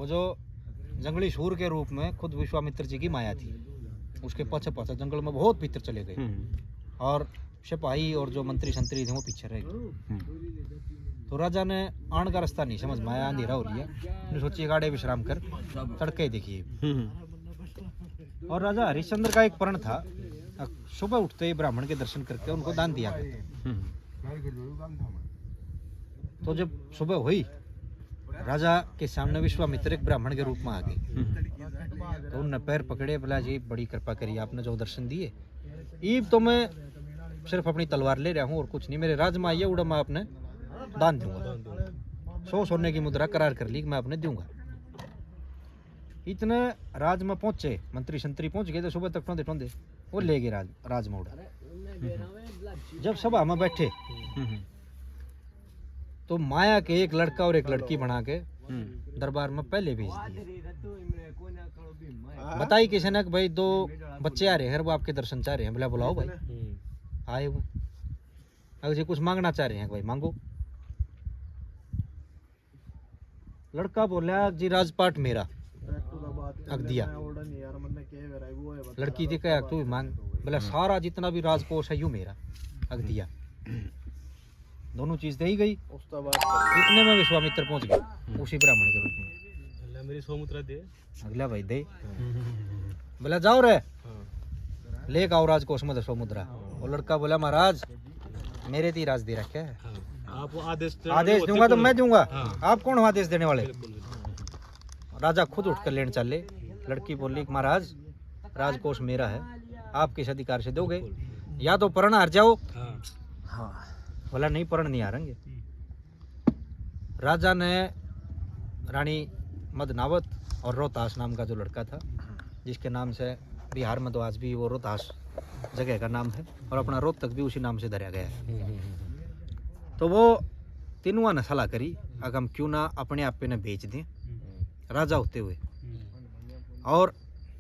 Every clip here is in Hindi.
वो जो जंगली सूर के रूप में खुद विश्वामित्र जी की माया थी, उसके पीछे पीछे जंगल में बहुत भीतर चले गए और सिपाही और जो मंत्री संतरी थे वो पीछे रह गए। तो राजा ने आने का रास्ता नहीं समझ में आया, अंधेरा हो लिया, ने सोची गाड़े विश्राम कर तड़के देखिए। और राजा हरिश्चंद्र का एक प्रण था, सुबह उठते ही ब्राह्मण के दर्शन करके उनको दान दिया करते। तो जब सुबह हुई, राजा के सामने विश्वामित्र एक ब्राह्मण के रूप में आ गए। तो उनने पैर पकड़े, बोला जी बड़ी कृपा करी आपने जो दर्शन दिए, ईब तो मैं सिर्फ अपनी तलवार ले रहा हूँ और कुछ नहीं, मेरे राज में आइए, उड़ा मैं आपने दान दूंगा, 100 सोने की मुद्रा करार कर ली मैं आपने दूंगा। इतने राज में पहुंचे, मंत्री संतरी पहुंच गए, तो सुबह तक टोंदे टोंदे वो ले गए राज में उड़ा। जब सभा में बैठे तो माया के एक लड़का और एक लड़की बना के दरबार में पहले भेज दिए। बताई किसी ने कि भाई 2 बच्चे आ रहे हैं, वो आपके दर्शन चाह रहे हैं। बोला बुलाओ भाई। आए वो, अगर जी कुछ मांगना चाह रहे हैं भाई मांगो। लड़का बोला जी राजपाट मेरा अग दिया। लड़की थी क्या तू मांग, बोला सारा जितना भी राजकोष है यूं मेरा अग दिया। दोनों चीज दे ही गई। इतने में विश्वामित्र पहुंच गए उसी ब्राह्मण के रूप में। मेरी 100 मुद्रा दे। अगला भाई दे। बोला जाओ रे ले आओ राजकोष में 100 मुद्रा। और लड़का बोला महाराज मेरे ती राज दे रखा है, आप आदेश दूंगा तो मैं दूंगा, आप कौन हो आदेश देने वाले। राजा खुद उठकर लेने चले। लड़की बोली महाराज राजकोष मेरा है, आप किस अधिकार से दोगे, या तो परण हार जाओ। हाँ बोला नहीं परण नहीं हारेंगे। राजा ने रानी मदनावत और रोहतास नाम का जो लड़का था, जिसके नाम से बिहार में तो आज भी वो रोहतास जगह का नाम है और अपना रोहतक भी उसी नाम से धरा गया है। तो वो तीनों ने सलाह करी अगर हम क्यों ना अपने आप पे न बेच दें राजा होते हुए और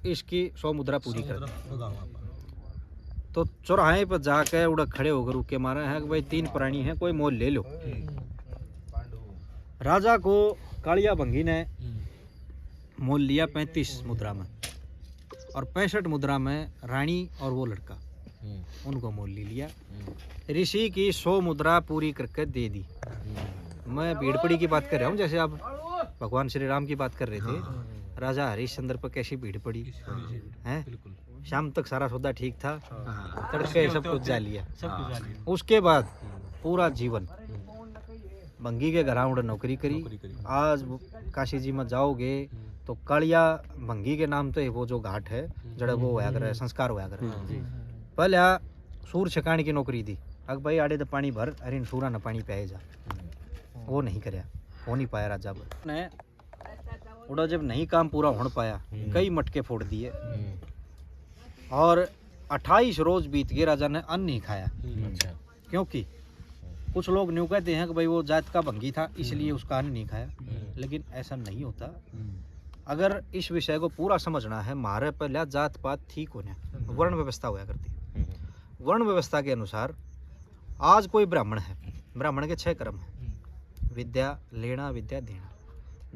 इसकी 100 मुद्रा पूरी कर दें। तो चौराहे पर जाकर उड़ा खड़े होकर रुके मारे हैं कि भाई 3 प्राणी हैं, कोई मोल ले लो। राजा को कालिया भंगी ने मोल लिया 35 मुद्रा में और 65 मुद्रा में रानी और वो लड़का उनको मोल ले लिया। ऋषि की 100 मुद्रा पूरी करके दे दी। मैं भीड़पड़ी की बात कर रहा हूँ, जैसे आप भगवान श्री राम की बात कर रहे थे। राजा हरिश्चंद्र पर कैसी भीड़ पड़ी है। शाम तक सारा सौदा ठीक था, तड़के सब कुछ जा लिया। उसके बाद पूरा जीवन भंगी के घर उड़ नौकरी करी। आज काशी जी में जाओगे तो कालिया भंगी के नाम तो वो जो घाट है जड़ा वो होया करे संस्कार होया करे। पहले सूर छकाने की नौकरी दी, अग भाई आड़े तो पानी भर अरे सूरा न पानी पियाए जा, वो नहीं करया, हो नहीं पाया। राजा ने उड़ा जब नहीं काम पूरा हो पाया कई मटके फोड़ दिए और 28 रोज बीत गए, राजा ने अन्न नहीं खाया। क्योंकि कुछ लोग न्यू कहते हैं कि भाई वो जात का भंगी था इसलिए उसका अन्न नहीं खाया, लेकिन ऐसा नहीं होता। अगर इस विषय को पूरा समझना है, हमारे पहले जात पात ठीक होने वर्ण व्यवस्था होया करती। वर्ण व्यवस्था के अनुसार आज कोई ब्राह्मण है, ब्राह्मण के 6 कर्म हैं, विद्या लेना विद्या देना,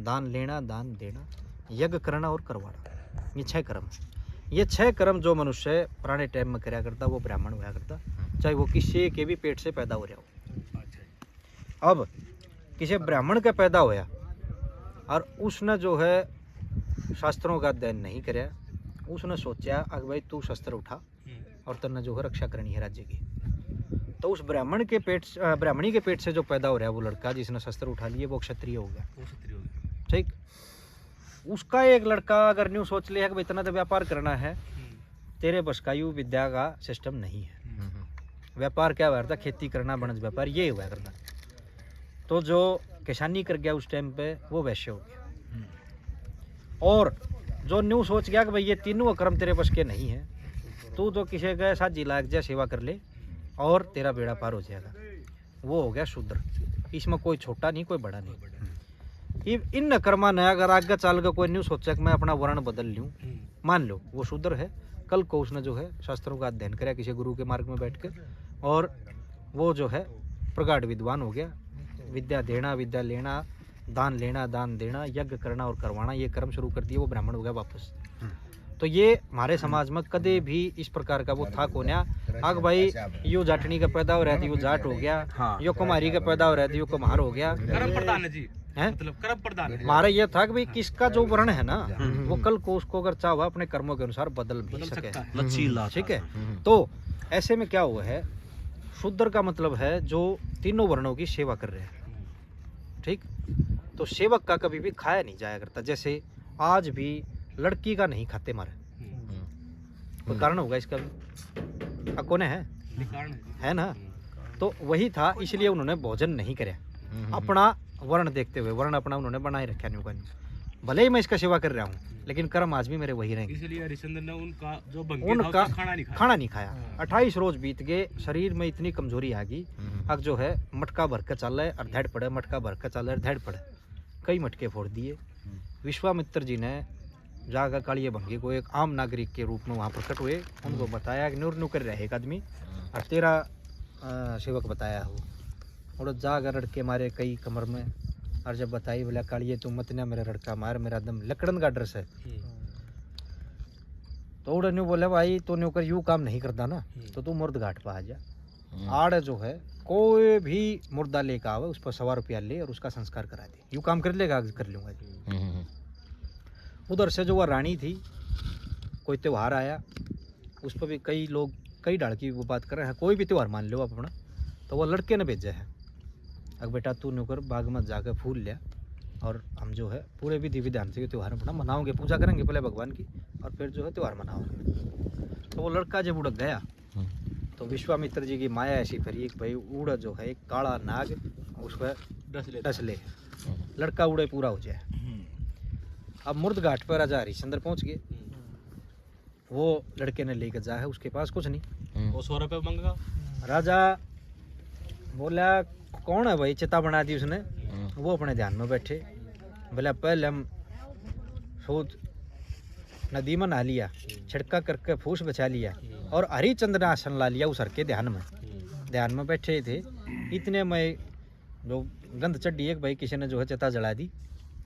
दान लेना दान देना, यज्ञ करना और करवाना, ये 6 कर्म है। ये 6 कर्म जो मनुष्य पुराने टाइम में कराया करता वो ब्राह्मण हुआ करता, चाहे वो किसी के भी पेट से पैदा हो रहा हो। अब किसी ब्राह्मण का पैदा होया और उसने जो है शास्त्रों का अध्ययन नहीं कराया, उसने सोचा अगर भाई तू शस्त्र उठा और तन्ने जो है रक्षा करनी है राज्य की। तो उस ब्राह्मणी के पेट से जो पैदा हो रहा है वो लड़का जिसने शस्त्र उठा लिए वो क्षत्रिय हो गया। ठीक, उसका एक लड़का अगर न्यू सोच लिया कि इतना तो व्यापार करना है, तेरे बस का यू विद्या का सिस्टम नहीं है। व्यापार क्या हुआ करता, खेती करना बनज व्यापार ये हुआ करता। तो जो किसानी कर गया उस टाइम पे वो वैश्य हो गया। और जो न्यू सोच गया कि भाई ये तीनों कर्म तेरे बस के नहीं है, तू तो किसी का साझी लायक जा सेवा कर ले और तेरा बेड़ा पार हो जाएगा, वो हो गया शूद्र। इसमें कोई छोटा नहीं कोई बड़ा नहीं। इन कर्मा ने अगर आगे चल कर कोई न्यू सोचा कि मैं अपना वर्ण बदल लूँ, मान लो वो शूद्र है, कल को उसने जो है शास्त्रों का अध्ययन कराया किसी गुरु के मार्ग में बैठकर और वो जो है प्रगाढ़ विद्वान हो गया। विद्या देना विद्या लेना दान लेना, दान देना, यज्ञ करना और करवाना, ये कर्म शुरू कर दिए, वो ब्राह्मण हो गया वापस। तो ये हमारे समाज में कदे भी इस प्रकार का वो था कोन्या आग भाई यो जाटनी का पैदा हो रहा थी, यो जाट हो गया, यो कुमारी का पैदा हो रहा थी, यो कुम्हार हो गया। कर्म प्रधान है जी, है मतलब कर्म प्रधान है। हमारा ये था कि भाई किसका जो वर्ण है ना वो कल को उसको अगर चाहा अपने कर्मों के अनुसार बदल भी सके, लचीला, ठीक है। तो ऐसे में क्या हुआ है, शूद्र का मतलब है जो तीनों वर्णों की सेवा कर रहे हैं, ठीक। तो सेवक का कभी भी खाया नहीं जाया करता, जैसे आज भी लड़की का नहीं खाते मारे, कोई कारण होगा इसका भी, कौन है ना। तो वही था, इसलिए उन्होंने भोजन नहीं कराया, अपना वर्ण देखते हुए, वर्ण अपना उन्होंने बनाए रखा न्यू का न्यू। भले ही मैं इसका सेवा कर रहा हूँ, लेकिन कर्म आज भी मेरे वही रहेंगे। इसलिए हरिश्चंद्र ने उनका जो भंगी उनका था, खाना नहीं खाया। 28 रोज बीत गए, शरीर में इतनी कमजोरी आ गई, अब जो है मटका भर कर चल रहा है और धैड़ पड़े, मटका भर कर चल रहा है धैड़ पड़े, कई मटके फोड़ दिए। विश्वामित्र जी ने जाकर कालिया भंगी को एक आम नागरिक के रूप में वहाँ प्रकट हुए, उनको बताया कि न्यूर न्यू कर रहा है एक आदमी और तेरा सेवक बताया हो, और जाकर लड़के मारे कई कमर में, और जब बताई बोला कालिए तू मत ना मेरा लड़का मार, मेरा दम लकड़न का ड्रेस है। तो उड़ न्यू बोले भाई तो न्यू कर यूँ काम नहीं करता ना, तो तू मुर्द घाट पर आ जा, आड़ जो है कोई भी मुर्दा लेकर आवे उस पर 100 रुपया ले और उसका संस्कार करा दे, यूँ काम कर लेगा, कर लूँगा जी। उधर से जो वह रानी थी, कोई त्यौहार आया उस पर भी कई लोग कई डाल की वो बात कर रहे हैं, कोई भी त्यौहार मान लो आप अपना, तो वह लड़के ने भेजा है, अब बेटा तू नौकर बाग में जाकर फूल लिया और हम जो है पूरे विधि विधान से त्यौहार अपना मनाओगे, पूजा करेंगे पहले भगवान की और फिर जो है त्यौहार मनाओगे। तो वो लड़का जब उड़ गया तो विश्वामित्र जी की माया ऐसी फिरी कि भाई उड़ जो है एक काला नाग उस पर डस ले, लड़का उड़े पूरा हो जाए। अब मुर्द घाट पर राजा हरिश्चंद्र पहुंच गए, वो लड़के ने लेकर जा है, उसके पास कुछ नहीं, वो 100 रुपये मांगा। राजा बोला कौन है भाई, चिता बना दी उसने, वो अपने ध्यान में बैठे, बोला पहले हम सोच नदी में नहा लिया, छिड़का करके फूस बचा लिया और हरिचंद्र ने आसन ला लिया उस हर के ध्यान में बैठे थे। इतने में जो गंध चढ़ी है भाई किसी ने जो है चिता जला दी,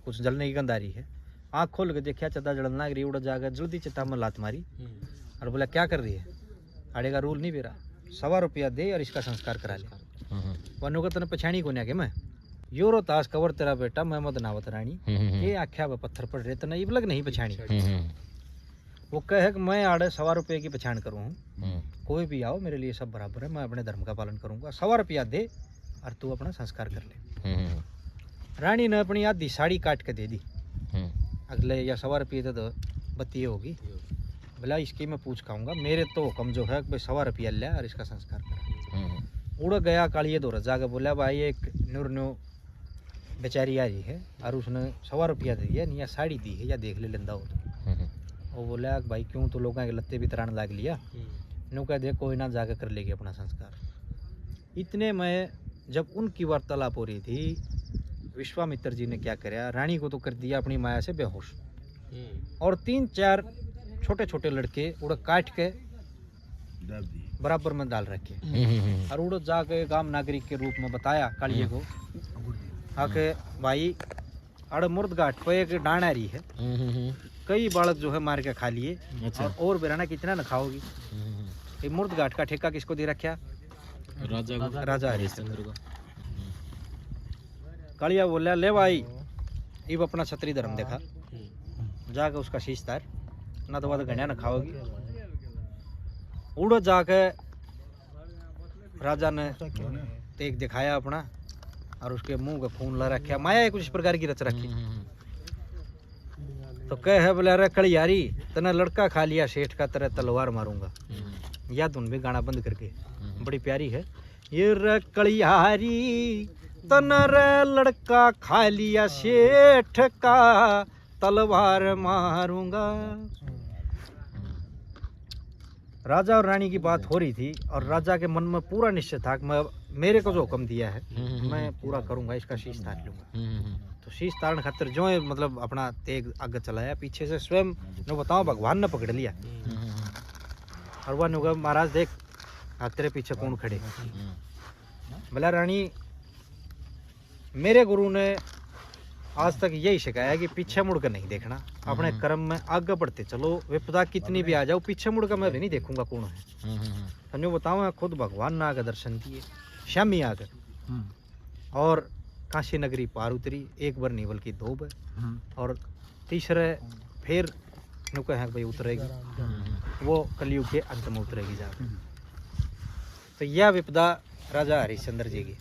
कुछ जलने की गंध आ रही है, आँख खोल के देखा चिता जलन लग रही, उड़ जाकर जल्दी चिता में लात मारी और बोला क्या कर रही है, आड़े का रूल नहीं बेरा, 100 रुपया दे और इसका संस्कार करा ले। वनु का तने पछाणी को के मैं योरो ताश कवर तेरा बेटा महमद नावत रानी ये आख्या व पत्थर पड़ रहे तना इबलग नहीं पछाणी। वो कहे कि मैं आड़े 100 रुपये की पछाण करूँ, कोई भी आओ मेरे लिए सब बराबर है, मैं अपने धर्म का पालन करूंगा, 100 रुपया दे और तू अपना संस्कार कर ले। रानी ने अपनी आधी साड़ी काट के दे दी, अगले या 100 रुपये तो बत्ती होगी, बोला इसकी मैं पूछ खाऊंगा, मेरे तो हुक्म जो है भाई 100 रुपया लिया और इसका संस्कार करा। उड़ गया कालिए दौरा जाकर बोला भाई एक न्यू बेचारी आ रही है और उसने 100 रुपया दिया नहीं या साड़ी दी है या देख ले लेंदा हो तो। वो बोला भाई क्यों, तो लोगों के लत्ते भी तरान लाग लिया, न्यू कह दे कोई ना जाकर कर लेगी अपना संस्कार। इतने में जब उनकी वार्तालाप हो रही थी, विश्वामित्र जी ने क्या कराया, रानी को तो कर दिया अपनी माया से बेहोश, और 3-4 छोटे छोटे लड़के उड़ काट के बराबर में डाल रखे और उड़ जाके गांव नागरिक के रूप में बताया कालिए को आके भाई अड़ मुर्द घाट पर एक डांड आ रही है, कई बालक जो है मार के खा लिए, और बेराना कितना न खाओगी। ये मुर्द घाट का ठेका किसको दे रखा, राजा हरिश्चंद्र को। कालिया बोला ले भाई इब अपना क्षत्रिय धर्म देखा, जाके उसका शीश तार ना तो घनिया न खाओगी। उड़ जाके राजा ने तेग दिखाया अपना और उसके मुंह का खून ला रखा, माया कुछ इस प्रकार की रच रखी। तो कह है बोले अरे कलियारी तना लड़का खा लिया सेठ का, तरह तलवार मारूंगा। या धुन भी गाना बंद करके, बड़ी प्यारी है ये रे कलियारी तना रे लड़का खा लिया सेठ का, तलवार मारूंगा। राजा और रानी की बात हो रही थी और राजा के मन में पूरा निश्चय था कि मैं मेरे को जो हुक्म दिया है मैं पूरा करूंगा, इसका शीश तार लूंगा। तो शीश तारण खातिर जो है मतलब अपना तेग आगे चलाया, पीछे से स्वयं ने बताओ भगवान ने पकड़ लिया और वह ने कहा महाराज देख तेरे पीछे कौन खड़े। बोला रानी मेरे गुरु ने आज तक यही सिखाया कि पीछे मुड़कर नहीं देखना, अपने कर्म में आगे बढ़ते चलो। विपदा कितनी भी आ जाओ, पीछे मुड़कर मैं भी नहीं देखूंगा कौन है। समझो बताऊँ, मैं खुद भगवान ने आकर दर्शन दिए, शामी आकर, और काशी नगरी पार उतरी, एक बार नहीं बल्कि 2 बार, और तीसरे फिर नुका है भाई उतरेगी, वो कलयुग के अंत में उतरेगी जाकर। तो यह विपदा राजा हरिश्चंद्र जी की।